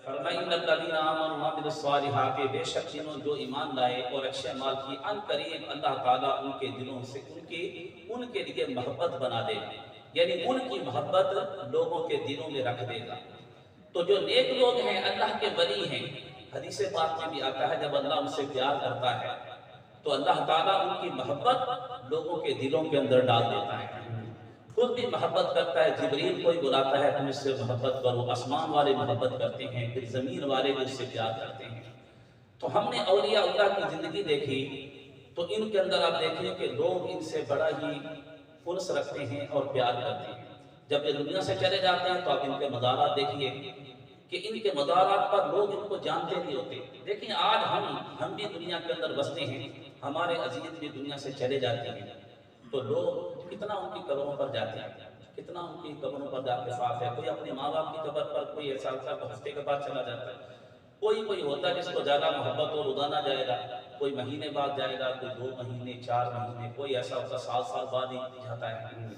فرمایا ان الذین آمنوا وعملوا الصالحات، بے شک جنہوں جو ایمان لائے اور اچھے اعمال کی، ان قریب اللہ تعالیٰ ان کے دلوں سے ان کے لیے محبت بنا دے گا، یعنی ان کی محبت لوگوں کے دلوں میں رکھ دے گا۔ تو جو نیک لوگ ہیں، اللہ کے ولی ہیں، حدیث پاک میں بھی آتا ہے جب اللہ ان سے پیار کرتا ہے تو اللہ تعالیٰ ان کی محبت لوگوں کے دلوں کے اندر ڈال دیتا ہے۔ خود بھی محبت کرتا ہے، جبریل کوئی بلاتا ہے تم اس سے محبت کرو، آسمان والے محبت کرتے ہیں، پھر زمین والے بھی اس سے پیار کرتے ہیں۔ تو ہم نے اولیاء اللہ کی زندگی دیکھی تو ان کے اندر آپ دیکھیں کہ لوگ ان سے بڑا ہی انس رکھتے ہیں اور پیار کرتے ہیں۔ جب یہ دنیا سے چلے جاتے ہیں تو آپ ان کے مزارات دیکھیے کہ ان کے مزارات پر لوگ ان کو جانتے نہیں ہوتے۔ دیکھیں آج ہم بھی دنیا کے اندر بستے ہیں، ہمارے عزیز بھی دنیا سے چلے جاتے ہیں تو لوگ کتنا ان کی قبروں پر جاتے ہیں، کتنا ان کی قبروں پر جا کے ساتھ ہے۔ کوئی اپنے ماں باپ کی قبر پر کوئی ایسا ہوتا ہے تو ہفتے کے بعد چلا جاتا ہے، کوئی ہوتا ہے جس کو زیادہ محبت ہو روزانہ جائے گا، کوئی مہینے بعد جائے گا، کوئی 2 مہینے 4 مہینے، کوئی ایسا ہوتا 7 بعد ہی جاتا ہے۔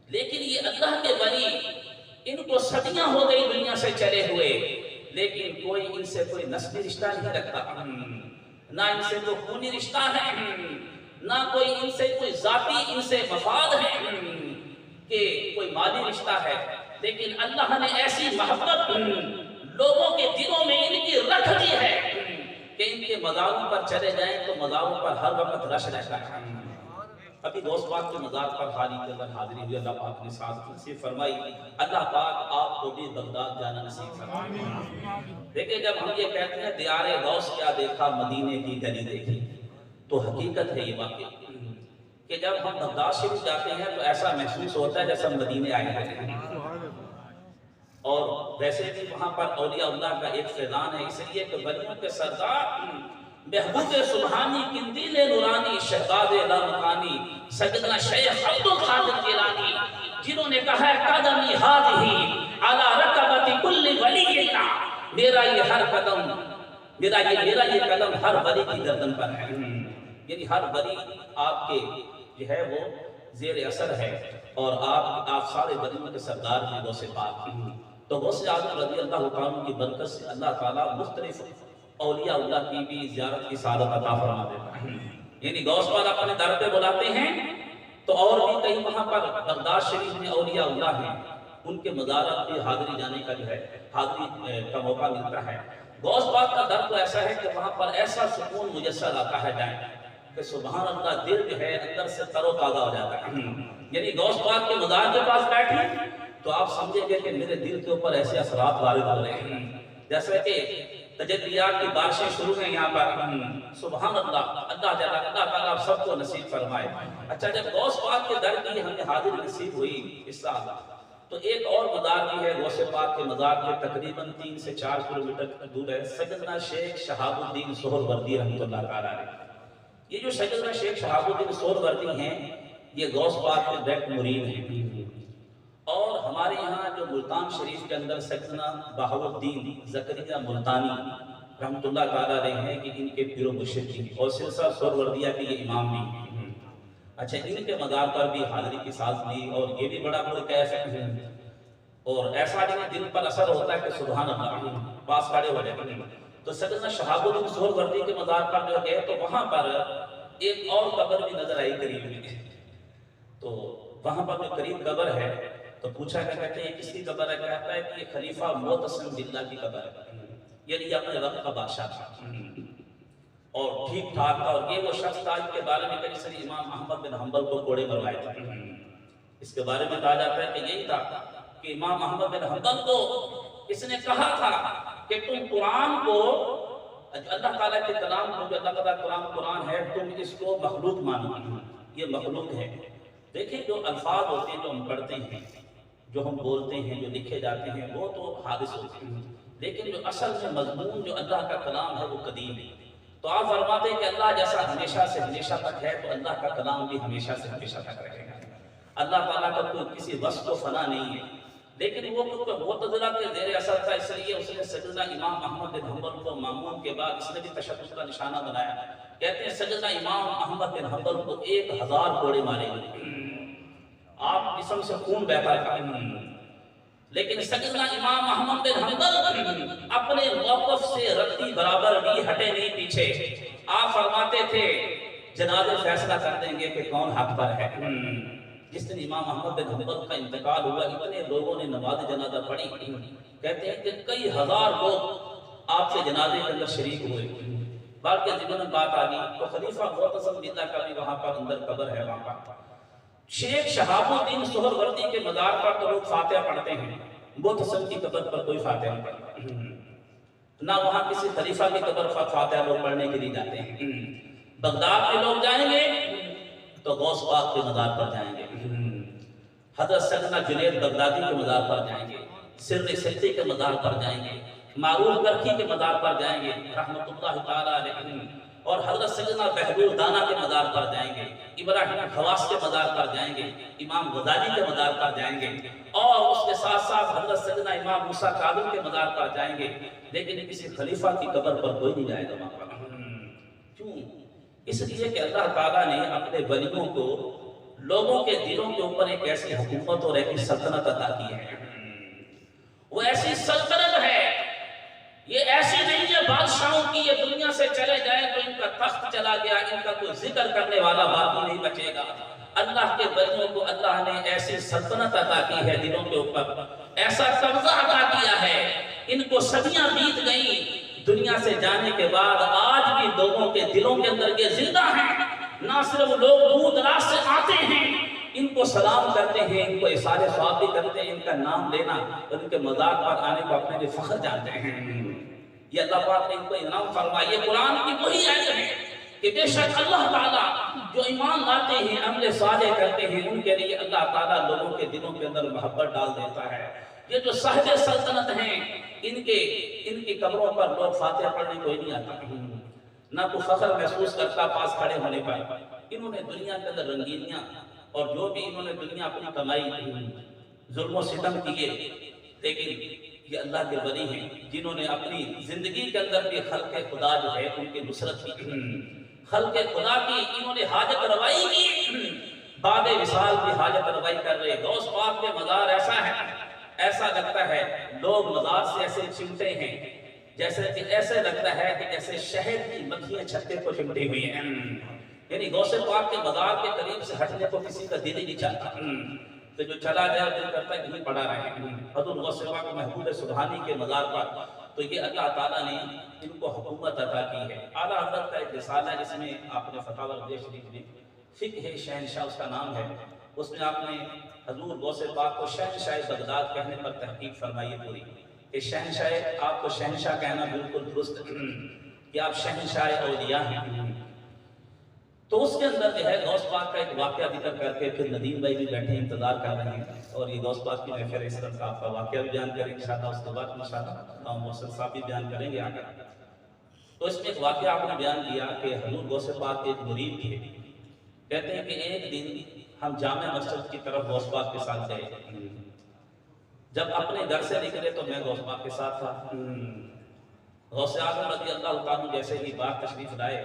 لیکن یہ اللہ کے ولی ان کو صدیاں ہو گئی دنیا سے چلے ہوئے، لیکن کوئی ان سے کوئی نسبی رشتہ نہیں رکھتا، نہ ان سے کوئی خونی رشتہ ہے، نہ کوئی ان سے کوئی ذاتی ان سے مفاد ہے کہ کوئی مالی رشتہ ہے، لیکن اللہ نے ایسی محبت لوگوں کے دلوں میں ان کی رکھ دی ہے کہ ان کے مزاروں پر چلے جائیں تو مزاروں پر ہر وقت رش رہتا ہے۔ ابھی دوست پاک کے مزار پر حالی کے اندر حاضری ہوئی، اللہ پاک نے ساتھ نصیب فرمائی، اللہ پاک آپ کو بھی بغداد جانا نصیب فرمائے۔ دیکھیں جب ہم یہ کہتے ہیں دیار غوث کیا دیکھا مدینے کی گلی دیکھی، تو حقیقت ہے یہ واقعہ کہ جب ہم بغداد شریف جاتے ہیں تو ایسا محسوس ہوتا ہے جیسے ہم مدینے آئے ہیں، اور ویسے بھی وہاں پر اولیاء اللہ کا ایک فیضان ہے، اس لیے کہ ولیوں کے سردار محبوب سبحانی قندیل نورانی شہزاد لامکانی سیدنا شیخ عبد القادر جیلانی، جنہوں نے کہا ہے قدمی ہادھی علی رکبت کل ولی، میرا یہ قدم ہر ولی کی گردن پر ہے، یعنی ہر ولی آپ کے جو ہے وہ زیر اثر ہے، اور آپ سارے ولیوں کے سردار ہیں غوث پاک۔ تو غوث اعظم رضی اللہ تعالیٰ کی برکت سے اللہ تعالیٰ مختلف اولیاء اللہ کی بھی زیارت کی سعادت عطا فرما دیتا ہے، یعنی غوث پاک اپنے در پہ بلاتے ہیں تو اور بھی کئی وہاں پر بغداد شریف میں اولیاء اللہ ہیں، ان کے مزارات پہ حاضری جانے کا جو ہے حاضری کا موقع ملتا ہے۔ غوث پاک کا در تو ایسا ہے کہ وہاں پر ایسا سکون میسر آتا ہے جائیں کہ سبحان اللہ، دل جو ہے اندر سے تر و تازہ ہو جاتا ہے، یعنی غوث پاک کے مزار کے پاس بیٹھیں تو آپ سمجھیں گے کہ میرے دل کے اوپر ایسے اثرات وارد ہو رہے ہیں جیسے کہ تجلیات کی بارشیں شروع ہیں یہاں پر۔ سبحان اللہ، اللہ تعالیٰ آپ سب کو نصیب فرمائے۔ اچھا، جب غوث پاک کے در کی ہمیں حاضری نصیب ہوئی اس سال، تو ایک اور مزار بھی ہے غوث پاک کے مزار کے تقریباً 3 سے 4 کلومیٹر دور ہے، سیدنا شیخ شہاب الدین سہروردی رحمۃ اللہ تعالیٰ علیہ۔ یہ جو سیدنا شیخ شہاب الدین سہروردی ہیں یہ غوث پاک کے ڈائریکٹ مرید ہیں، اور ہمارے یہاں جو ملتان شریف کے اندر سیدنا بہاؤالدین زکریا ملتانی رحمۃ اللہ تعالیٰ علیہ ہیں کہ ان کے پیر و مرشد ہیں، اور سلسلہ سہروردیہ کے یہ امام بھی ہیں۔ اچھا، ان کے مزار پر بھی حاضری کی ساز لی، اور یہ بھی بڑا پرکیف ہے، اور ایسا بھی دل پر اثر ہوتا ہے کہ سبحان اللہ پاس کھڑے ہو جاتے ہیں۔ تو سیدنا شہاب الدین سہروردی کے مزار پر جو گئے تو وہاں پر ایک اور قبر بھی نظر آئی قریب میں، تو وہاں پر جو قریب قبر ہے تو پوچھا کہ کہتے ہیں کس کی قبر ہے؟ کہتا ہے کہ یہ خلیفہ معتصم باللہ کی قبر ہے، یعنی اپنے وقت کا بادشاہ تھا اور ٹھیک ٹھاک تھا، اور یہ وہ شخص تھا کے بارے میں کئی ساری امام احمد بن حنبل کو کوڑے مروائے تھے۔ اس کے بارے میں کہا جاتا ہے کہ یہی تھا کہ امام احمد بن حنبل کو اس نے کہا تھا کہ تم قرآن کو، اللہ تعالیٰ کے کلام کو، جو اللہ تعالیٰ قرآن ہے، تم اس کو مخلوق مانو، یہ مخلوق ہے۔ دیکھیں جو الفاظ ہوتے ہیں جو ہم پڑھتے ہیں، جو ہم بولتے ہیں، جو لکھے جاتے ہیں، وہ تو حادث ہوتے ہیں، لیکن جو اصل میں مضمون جو اللہ کا کلام ہے وہ قدیم ہے۔ تو آپ فرماتے ہیں کہ اللہ جیسا ہمیشہ سے ہمیشہ تک ہے تو اللہ کا کلام بھی ہمیشہ سے ہمیشہ تک رہے گا۔ اللہ تعالیٰ کا کوئی کسی وصف و فنا نہیں ہے، لیکن وہ معتزلہ کے زیر اثر تھا، اس لیے اس نے سیدنا امام احمد بن حنبل کو مامون کے بعد اس نے بھی تشدد کا نشانہ بنایا۔ کہتے ہیں سیدنا امام احمد بن حنبل کو 1000 کوڑے مارے گئے، آپ جسم سے خون بہتا تھا، لیکن سیدنا امام احمد بن حنبل اپنے موقف سے رتی برابر بھی ہٹے نہیں پیچھے. آپ فرماتے تھے جنازے فیصلہ کر دیں گے کہ کون حق پر ہے. جس دن امام احمد بن حنبل کا انتقال ہوا اتنے لوگوں نے نماز جنازہ پڑھی. کہتے ہیں کہ کئی ہزار لوگ آپ سے جنازے کے اندر شریک ہوئے. بعد کے ذمن میں بات آ گئی تو خلیفہ معتصم باللہ کا بھی وہاں پر اندر قبر ہے. وہاں پر شیخ شہاب الدین سہروردی کے مزار پر تو لوگ فاتحہ پڑھتے ہیں، معتصم کی قبر پر کوئی فاتحہ نہیں پڑھتا. نہ وہاں کسی خلیفہ کی قبر پر فاتحہ لوگ پڑھنے کے لیے جاتے ہیں. بغداد میں لوگ جائیں گے تو غوث پاک کے مزار پر جائیں گے، حضرت سیدنا جنید بغدادی کے مزار پر جائیں گے، سر ستی کے مزار پر جائیں گے، معروف کرکی کے مزار پر جائیں گے رحمت اللہ تعالیٰ علیہ، اور حضرت سیدنا بہلول دانا کے مزار پر جائیں گے، ابراہیم خواص کے مزار پر جائیں گے، امام غزالی کے مزار پر جائیں گے، اور اس کے ساتھ ساتھ حضرت سیدنا امام موسیٰ کاظم کے مزار پر جائیں گے. لیکن کسی خلیفہ کی قبر پر کوئی نہیں جائے گا وہاں پر. کیوں؟ اس لیے کہ اللہ تعالیٰ نے اپنے ولیوں کو لوگوں کے دلوں کے اوپر ایک ایسی حکومت اور ایک سلطنت عطا کی ہے. وہ ایسی سلطنت ہے، یہ ایسی نہیں ہے بادشاہوں کی یہ دنیا سے چلے جائیں تو ان کا تخت چلا گیا، ان کا کوئی ذکر کرنے والا باقی نہیں بچے گا. اللہ کے ولیوں کو اللہ نے ایسی سلطنت عطا کی ہے دلوں کے اوپر، ایسا قبضہ عطا کیا ہے. ان کو صدیاں بیت گئیں، دنیا سے جانے کے بعد آج بھی لوگوں کے دلوں کے اندر یہ زندہ ہیں. نہ صرف لوگ دور دراز سے آتے ہیں، ان کو سلام کرتے ہیں، ان کو اظہار ثواب بھی کرتے ہیں، ان کا نام لینا اور ان کے مزار پر آنے کو اپنے لیے فخر جانتے ہیں. یہ اللہ پاک نے ان کو انعام فرمایا. یہ قرآن کی وہی آیت ہے کہ بے شک اللہ تعالیٰ جو ایمان لاتے ہیں، عمل صالح کرتے ہیں، ان کے لیے اللہ تعالیٰ لوگوں کے دلوں کے اندر محبت ڈال دیتا ہے. یہ جو صاحب سلطنت ہیں، ان کی قبروں پر لوگ فاتحہ پڑھنے کوئی نہیں آتا، نہ کوئی فخر محسوس کرتا پاس کھڑے ہونے پر. انہوں نے دنیا کے اندر رنگینیاں اور جو بھی انہوں نے دنیا اپنی کمائی ظلم و ستم کیے، لیکن یہ اللہ کے ولی ہیں جنہوں نے اپنی زندگی کے اندر بھی خلق خدا جو ہے ان کی نصرت کی، خلق خدا کی انہوں نے حاجت روائی کی. بعد وصال کی حاجت روائی کر رہے. غوث پاک کے مزار ایسا ہے، ایسا لگتا ہے لوگ مزار سے ایسے چمٹے ہیں جیسے کہ ایسے لگتا ہے کہ جیسے شہد کی مکھیاں چھتے کو چمٹی ہوئی ہیں. یعنی غوث پاک کے مزار کے قریب سے ہٹنے کو کسی کا دل ہی نہیں چاہتا، تو جو چلا جائے دل کرتا ہے یہیں پڑا رہے. حضور غوث پاک محبوب سبحانی کے مزار پر تو یہ اللہ تعالیٰ نے ان کو حکومت عطا کی ہے. اعلیٰ حضرت کا ایک رسالہ ہے جس میں آپ نے فتاوی رضیہ شریف میں فقہ شہنشاہ اس کا نام ہے، اس میں آپ نے حضور غوث پاک کو شہنشاہ بغداد کہنے پر تحقیق فرمائی پوری کہ شہنشاہ، آپ کو شہنشاہ کہنا بالکل درست کہ آپ شہنشاہ اولیاء ہیں. تو اس کے اندر جو ہے غوث پاک کا ایک واقعہ ذکر کر کے پھر ندیم بھائی بھی بیٹھے انتظار کر رہے ہیں اور یہ غوث پاک کی محفل اس طرح کا آپ کا واقعہ بھی بیان کریں انشاءاللہ. اس کے بعد انشاءاللہ محسن صاحب بھی بیان کریں گے آ کر. تو اس میں ایک واقعہ آپ نے بیان کیا کہ حضور غوث پاک کے ایک مرید تھے. کہتے ہیں کہ ایک دن ہم جامع مسجد کی طرف غوث پاک کے ساتھ گئے. جب اپنے گھر سے نکلے تو میں غوث پاک کے ساتھ تھا. غوث اعظم رضی اللہ تعالیٰ جیسے ہی بات تشریف لائے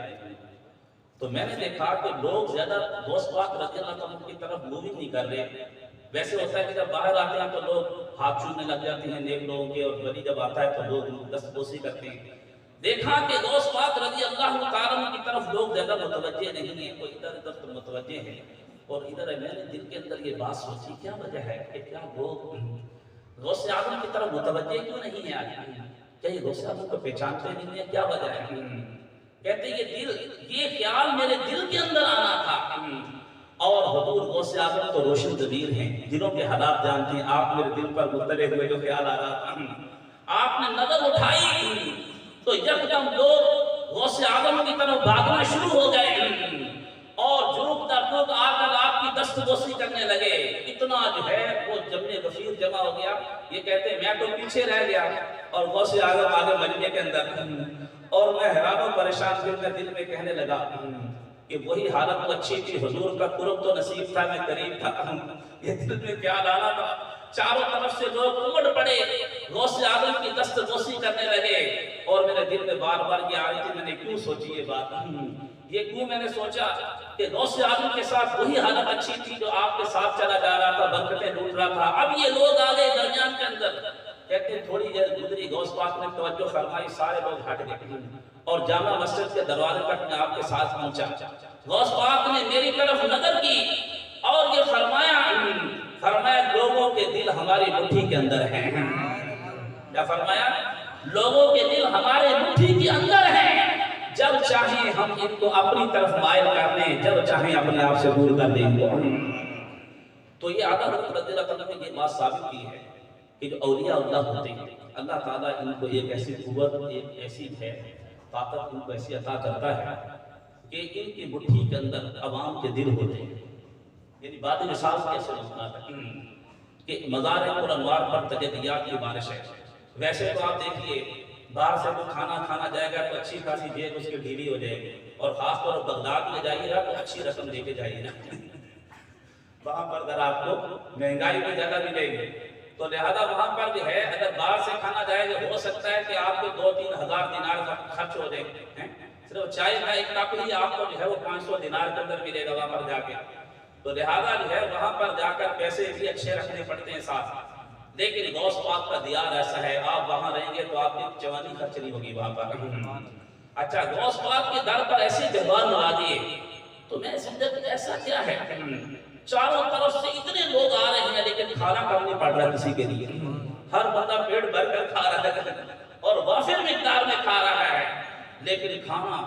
تو میں نے دیکھا کہ لوگ زیادہ غوث پاک رضی اللہ تعالیٰ کی طرف موو نہیں کر رہے. ویسے ہوتا ہے کہ جب باہر آتے ہیں تو لوگ ہاتھ چھونے لگ جاتے ہیں نیک لوگوں کے، اور ولی جب آتا ہے تو لوگ دستبوسی کرتے ہیں. دیکھا کہ غوث پاک رضی اللہ تعالیٰ کی طرف لوگ زیادہ متوجہ نہیں ہیں، کوئی ادھر ادھر تو متوجہ ہیں اور ادھر ہے. میں نے دل کے اندر یہ بات سوچی کیا وجہ ہے کہ کیا لوگ غوث اعظم کی طرف متوجہ کیوں نہیں ہیں آج؟ کیا یہ غوث اعظم کو پہچانتے نہیں ہیں؟ کیا وجہ ہے؟ کہتے یہ خیال میرے دل کے اندر آنا تھا. اور حضور غوث اعظم تو روشن ضمیر ہیں، دلوں کے حالات جانتے ہیں. آپ میرے دل پر مطلع ہوئے جو خیال آ رہا تھا، آپ نے نظر اٹھائی تو یکدم لوگ غوث اعظم کی طرف بھاگنا شروع ہو گئے اور جھوک در جھوک آ کر آپ کی دست بوسی کرنے لگے. اتنا جو ہے وہ جمع غفیر جمع ہو گیا. یہ کہتے ہیں میں تو پیچھے رہ گیا اور غوث اعظم آگے مجمع کے اندر، اور میں حیران و پریشان پھر میں دل میں کہنے لگا کہ وہی حالت تو اچھی تھی، حضور کا قرب تو نصیب تھا، میں قریب تھا. یہ دل میں خیال آنا تھا. چاروں طرف سے لوگ امڑ پڑے، غوث اعظم کی دست بوسی کرنے لگے اور میرے دل میں بار بار یہ آ رہی تھی. میں نے کیوں سوچی یہ بات یہ کیوں میں نے سوچا کہ غوث اعظم کے ساتھ وہی حالت اچھی تھی جو آپ کے ساتھ چلا جا رہا تھا، برکتیں لوٹ رہا تھا، اب یہ لوگ آ گئے درمیان کے اندر، کہتے تھوڑی دیر گزری غوث پاک نے توجہ فرمائی، سارے لوگ ہٹ گئے اور جامع مسجد کے دروازے تک میں آپ کے ساتھ پہنچا، غوث پاک نے میری طرف نظر کی اور یہ فرمایا لوگوں کے دل ہماری مٹھی کے اندر ہیں۔ کیا فرمایا؟ لوگوں کے دل ہمارے مٹھی کے اندر ہیں، جب چاہیں ہم ان کو اپنی طرف مائل کر لیں، جب چاہیں اپنے آپ سے دور کر دیں گے۔ تو یہ آقا رضی اللہ عنہ نے یہ بات ثابت کی ہے کہ جو اولیاء اللہ ہوتے ہیں اللہ تعالیٰ ان کو ایک ایسی قوت، ایک ایسی ہے طاقت ان کو ایسی عطا کرتا ہے کہ ان کی مٹھی کے اندر عوام کے دل ہوتے ہیں۔ یعنی بات مثال کیسے سمجھنا ہے کہ مزار پرانوار پر تجلیات کی بارش ہے۔ ویسے تو آپ دیکھیے باہر سے کوئی کھانا کھانا جائے گا تو اچھی خاصی جیب اس کی ڈھیلی ہو جائے گی، اور خاص طور پر بغداد میں جائیے گا تو اچھی رقم دے کے جائیے گا، وہاں پر اگر آپ کو مہنگائی بھی زیادہ ملے گی، تو لہذا وہاں پر جو ہے اگر باہر سے کھانا جائے گا ہو سکتا ہے کہ آپ کو 2-3 ہزار دینار کا خرچ ہو جائے، صرف چائے کا ایک کپ ہی آپ کو جو ہے وہ 500 دینار کے اندر ملے گا وہاں پر جا کے، تو لہذا جو ہے وہاں پر جا کر پیسے بھی اچھے رکھنے پڑتے ہیں ساتھ۔ لیکن غوث پاک کا دیار ایسا ہے، آپ وہاں رہیں گے تو آپ کی جوانی خرچ نہیں ہوگی وہاں پر۔ اچھا غوث پاک کے در پر ایسے مہمان نوازی ہے، تو میں زندگی ایسا کیا ہے چاروں طرف سے اتنے لوگ آ رہے ہیں لیکن کھانا کم نہیں پڑ رہا کسی کے لیے، ہر بندہ پیٹ بھر کر کھا رہا ہے اور وافر مقدار میں کھا رہا ہے، لیکن کھانا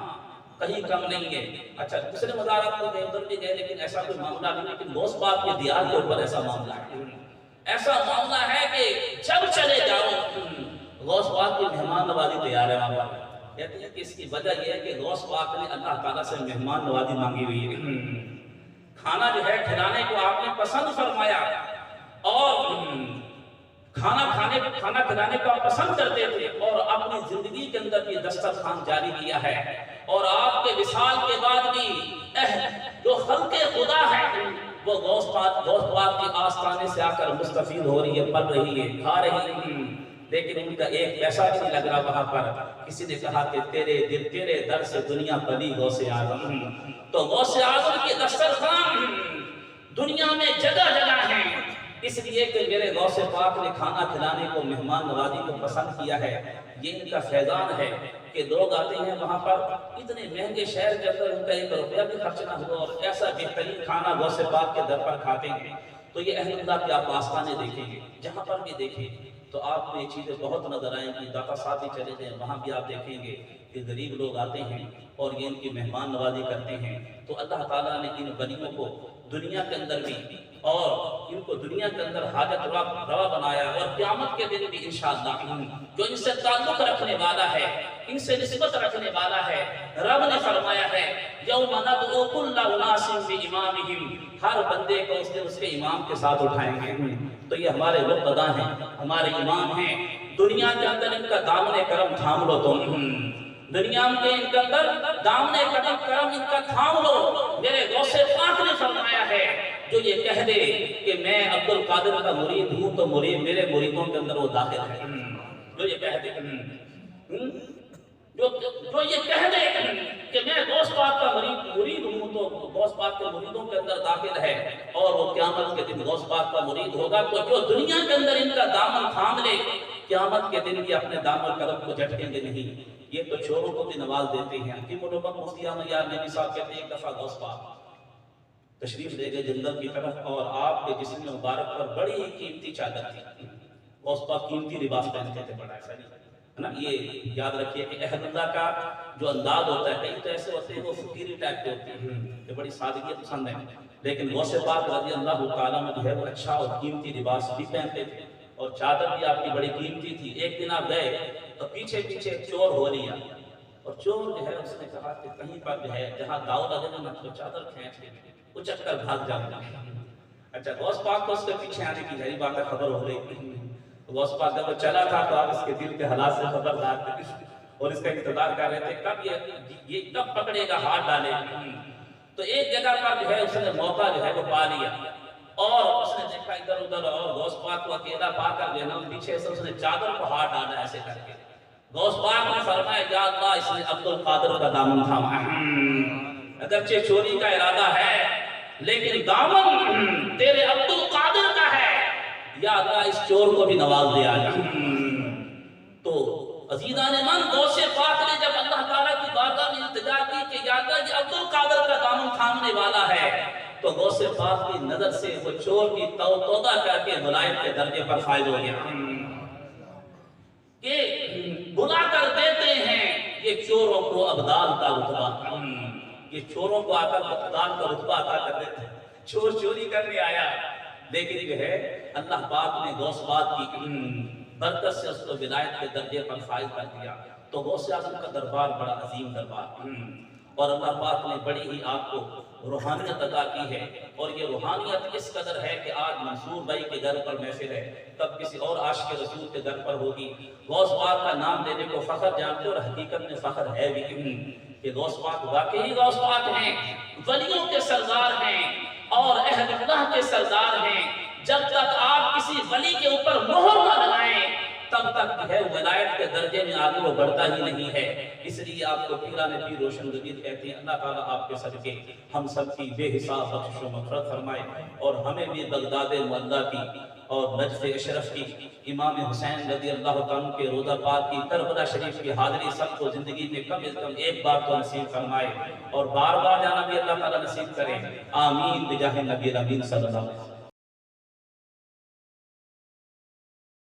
کہیں کم نہیں ہے۔ اچھا دوسرے مزارات کو گئے ادھر بھی گئے لیکن ایسا کوئی معاملہ نہیں، لیکن غوث پاک کے دیار کے اوپر ایسا معاملہ ہے، ایسا معاملہ ہے کہ جب چلے جاؤ غوث پاک کی مہمان نوازی تیار ہے وہاں پر۔ کہتے ہیں کہ اس کی وجہ یہ ہے کہ غوث پاک نے اللہ تعالیٰ سے مہمان نوازی مانگی ہوئی ہے، کھانا جو ہے کھلانے کو آپ نے پسند فرمایا اور کھانا کھلانے کو آپ پسند کرتے تھے اور اپنی زندگی کے اندر یہ دسترخوان جاری کیا ہے، اور آپ کے وصال کے بعد بھی جو خلق خدا ہے وہ غوث پاک کے آستانے سے آ کر مستفید ہو رہی ہے، پل رہی ہے، کھا رہی ہے، لیکن ان کا ایک پیسہ بھی نہیں لگ رہا وہاں پر۔ کسی نے کہا کہ تیرے در سے دنیا پلی غوث اعظم، تو غوث اعظم کے دسترخوان دنیا میں جگہ جگہ ہیں، اس لیے کہ میرے غوث پاک نے کھانا کھلانے کو مہمان نوازی کو پسند کیا ہے۔ یہ ان کا فیضان ہے کہ لوگ آتے ہیں وہاں پر، اتنے مہنگے شہر کے اندر ان کا 1 روپیہ بھی خرچ نہ ہوا اور ایسا بہترین کھانا غوث پاک کے در پر کھاتے ہیں۔ تو یہ اہل اللہ کے آپ آستانے دیکھیں گے، جہاں پر بھی دیکھیں تو آپ کو یہ چیزیں بہت نظر آئیں گی۔ داتا صاحب بھی چلے جائیں وہاں بھی آپ دیکھیں گے کہ غریب لوگ آتے ہیں اور یہ ان کی مہمان نوازی کرتے ہیں، تو اللہ تعالیٰ نے ان غریبوں کو دنیا کے اندر بھی اور ان کو دنیا کے اندر حاجت روا بنایا، اور قیامت کے دن بھی انشاءاللہ جو ان سے تعلق رکھنے والا ہے، ان سے نسبت رکھنے والا ہے، رب نے فرمایا ہے یوم ندعو کل اناس بامامہم، ہر بندے کو اس دن اس کے امام کے ساتھ اٹھائیں گے۔ تو یہ ہمارے مقتدی ہیں، ہمارے امام ہیں، دنیا کے اندر ان کا دامن کرم تھام لو تم، دنیا میں ان کے اندر دامن کرم ان کا تھام لو۔ میرے غوث پاک نے فرمایا ہے جو یہ کہہ دے کہ میں عبد القادر کا مرید ہوں تو مرید میرے مریدوں کے اندر وہ داخل ہے، جو یہ کہہ دے جو یہ کہہ دے کہ میں غوث پاک کا مرید ہوں تو غوث پاک کے مریدوں کے اندر داخل ہے، اور وہ قیامت کے دن غوث پاک کا مرید ہوگا۔ تو جو دنیا کے اندر ان کا دامن تھام لے قیامت کے دن بھی اپنے دامن قدم کو جھٹکیں گے نہیں۔ یہ تو چوروں کو بھی نواز دیتے ہیں۔ حکیم الامت مفتی احمد یار نبی صاحب کہتے ہیں ایک دفعہ غوث پاک تشریف لے گئے جنگل کی طرف، اور آپ کے جسم مبارک پر بڑی قیمتی چادر تھی، غوث پاک قیمتی لباس پہنتے تھے، بڑا ایسا نہیں ہے نا۔ یہ یاد رکھیے کہ اہل اللہ کا جو انداز ہوتا ہے، کئی تو ایسے ہوتے ہیں وہ فقیری ٹائپ کے ہوتے ہیں کہ بڑی سادگی پسند ہے، لیکن غوث پاک رضی اللہ تعالیٰ میں جو ہے وہ اچھا اور قیمتی لباس بھی پہنتے تھے، اور چادر بھی آپ کی بڑی قیمتی تھی۔ ایک دن آپ گئے تو پیچھے پیچھے چور ہو لیا، اور چور جو ہے اس نے کہا کہ کہیں پر جو ہے جہاں داؤ لگے نا تو چادر کھینچ کے اچک کر بھاگ جانا۔ اچھا غوث پاک کو اس کے پیچھے آنے کی ظاہری بات ہے خبر ہو گئی۔ غوث پاک جب وہ چلا تھا تو آپ اس کے دل کے حالات سے خبردار تھے اور اس کا انتظار کر رہے تھے کب یہ کب پکڑے گا، ہاتھ ڈالے۔ تو ایک جگہ پر جو ہے اس نے موقع جو ہے وہ پا لیا، اور اس نے دیکھا ادھر ادھر، اور غوث پاک کو اکیلا پا کر جو ہے نا پیچھے سے اس نے چادر کو ہاتھ ڈالا ایسے کر کے۔ غوث پاک نے فرمایا یا اللہ اس نے عبد القادر کا دامن تھاما، اگرچہ چوری کا ارادہ ہے لیکن دامن تیرے عبد القادر کا ہے، یا اللہ اس چور کو بھی نواز دے آجا۔ تو عزیزان من غوث پاک نے جب اللہ تعالیٰ کی بارگاہ میں التجا کی کہ یا اللہ یہ عبد القادر کا دامن تھامنے والا ہے، تو غوث پاک کی نظر سے وہ چور کی توبہ کر کے ولایت کے درجے پر فائز ہو گیا کہ بلا کر دیتے ہیں یہ چوروں کو ابدال کا رتبہ، یہ چوروں کو آ کر ابدال کا رتبہ عطا کر دیتے ہیں۔ چور چوری کرنے آیا لیکن جو ہے اللہ پاک نے غوث پاک کی برکت سے اس کو ولایت کے درجے پر فائز کر دیا۔ تو غوث اعظم کا دربار بڑا عظیم دربار، اور اللہ پاک نے بڑی ہی آپ کو روحانیت عطا کی ہے، اور یہ روحانیت اس قدر ہے کہ آج منصور بھائی کے گھر پر محفل ہے، تب کسی اور عاشق رسول کے گھر پر ہوگی۔ غوث پاک کا نام لینے کو فخر جانتے اور حقیقت میں فخر ہے بھی کہ غوث پاک واقعی غوث پاک ہیں، ولیوں کے سردار ہیں اور اہل اللہ کے سردار ہیں۔ جب تک آپ کسی ولی کے اوپر مہر نہ لگائیں تب تک ہے ولایت کے درجے میں آگے وہ بڑھتا ہی نہیں ہے۔ اس لیے آپ کو پیران پیر روشن ضمیر کہتے ہیں۔ اللہ تعالیٰ آپ کے صدقے ہم سب کی بے حساب بخشش و مغفرت فرمائے، اور ہمیں بھی بغداد معلیٰ کی اور نجف اشرف کی، امام حسین رضی اللہ تعالیٰ کے روضہ پاک کی، کربلا شریف کی حاضری سب کو زندگی میں کم از کم ایک بار تو نصیب فرمائے، اور بار بار جانا بھی اللہ تعالیٰ نصیب کرے۔ آمین بجاہ نبی امین صلی اللہ علیہ وسلم۔